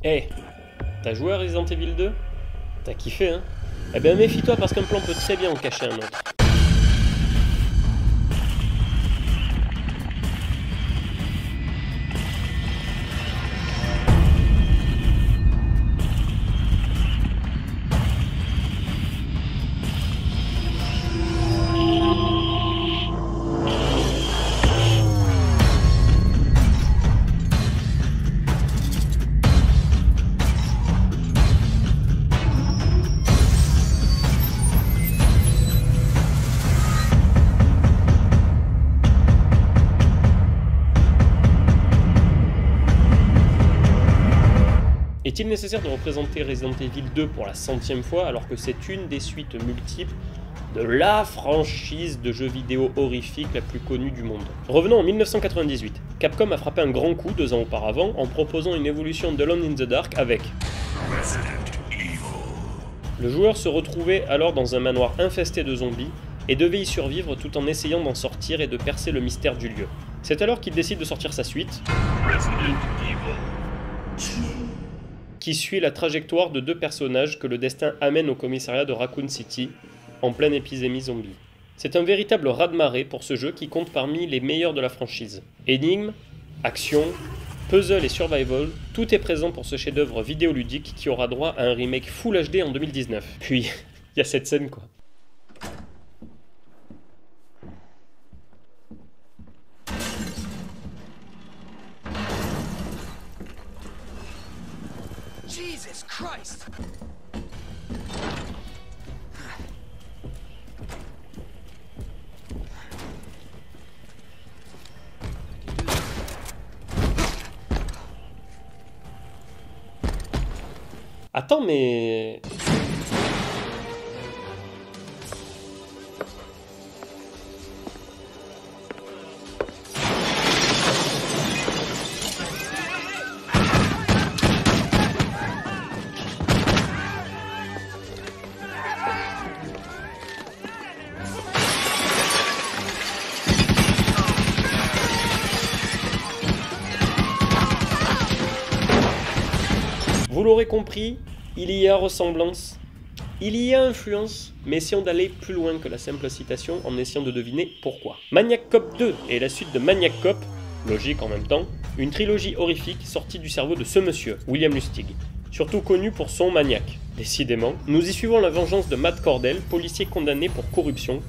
Eh, t'as joué à Resident Evil 2? T'as kiffé, hein? Eh ben méfie-toi parce qu'un plan peut très bien en cacher un autre. Est-il nécessaire de représenter Resident Evil 2 pour la 100e fois alors que c'est une des suites multiples de la franchise de jeux vidéo horrifique la plus connue du monde? Revenons en 1998. Capcom a frappé un grand coup 2 ans auparavant en proposant une évolution de Alone in the Dark avec le joueur se retrouvait alors dans un manoir infesté de zombies et devait y survivre tout en essayant d'en sortir et de percer le mystère du lieu. C'est alors qu'il décide de sortir sa suite, qui suit la trajectoire de deux personnages que le destin amène au commissariat de Raccoon City, en pleine épidémie zombie. C'est un véritable raz-de-marée pour ce jeu qui compte parmi les meilleurs de la franchise. Énigmes, action, puzzle et survival, tout est présent pour ce chef-d'œuvre vidéoludique qui aura droit à un remake Full HD en 2019. Puis, il y a cette scène quoi. Jesus Christ! Attends, mais... Vous l'aurez compris, il y a ressemblance, il y a influence, mais essayons d'aller plus loin que la simple citation en essayant de deviner pourquoi. Maniac Cop 2 est la suite de Maniac Cop, logique en même temps, une trilogie horrifique sortie du cerveau de ce monsieur, William Lustig, surtout connu pour son Maniac. Décidément, nous y suivons la vengeance de Matt Cordell, policier condamné pour corruption,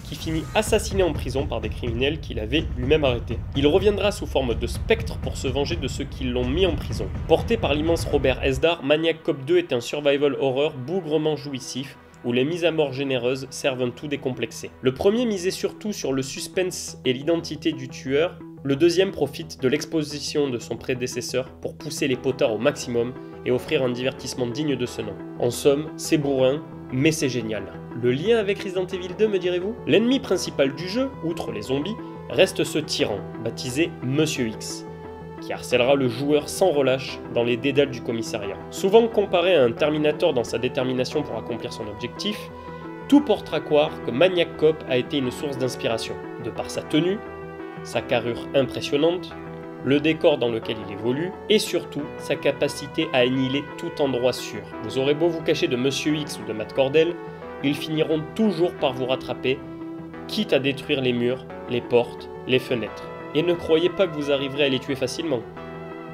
qui finit assassiné en prison par des criminels qu'il avait lui-même arrêtés. Il reviendra sous forme de spectre pour se venger de ceux qui l'ont mis en prison. Porté par l'immense Robert Esdar, Maniac Cop 2 est un survival horror bougrement jouissif, où les mises à mort généreuses servent un tout décomplexé. Le premier misait surtout sur le suspense et l'identité du tueur, le deuxième profite de l'exposition de son prédécesseur pour pousser les potards au maximum et offrir un divertissement digne de ce nom. En somme, c'est bourrin, mais c'est génial. Le lien avec Resident Evil 2, me direz-vous? L'ennemi principal du jeu, outre les zombies, reste ce tyran, baptisé Monsieur X, qui harcèlera le joueur sans relâche dans les dédales du commissariat. Souvent comparé à un Terminator dans sa détermination pour accomplir son objectif, tout porte à croire que Maniac Cop a été une source d'inspiration, de par sa tenue, sa carrure impressionnante, le décor dans lequel il évolue, et surtout sa capacité à annihiler tout endroit sûr. Vous aurez beau vous cacher de Monsieur X ou de Matt Cordell, ils finiront toujours par vous rattraper, quitte à détruire les murs, les portes, les fenêtres. Et ne croyez pas que vous arriverez à les tuer facilement.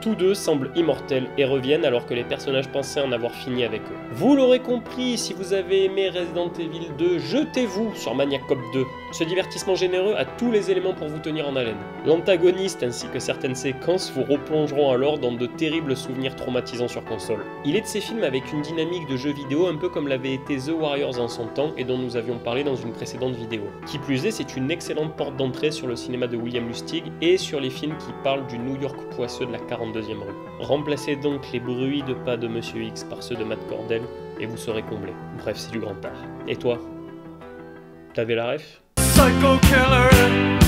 Tous deux semblent immortels et reviennent alors que les personnages pensaient en avoir fini avec eux. Vous l'aurez compris, si vous avez aimé Resident Evil 2, jetez-vous sur Maniac Cop 2. Ce divertissement généreux a tous les éléments pour vous tenir en haleine. L'antagoniste ainsi que certaines séquences vous replongeront alors dans de terribles souvenirs traumatisants sur console. Il est de ces films avec une dynamique de jeu vidéo un peu comme l'avait été The Warriors en son temps et dont nous avions parlé dans une précédente vidéo. Qui plus est, c'est une excellente porte d'entrée sur le cinéma de William Lustig et sur les films qui parlent du New York poisseux de la 42e rue. Remplacez donc les bruits de pas de Monsieur X par ceux de Matt Cordell et vous serez comblé. Bref, c'est du grand art. Et toi? T'avais la ref? Psycho killer!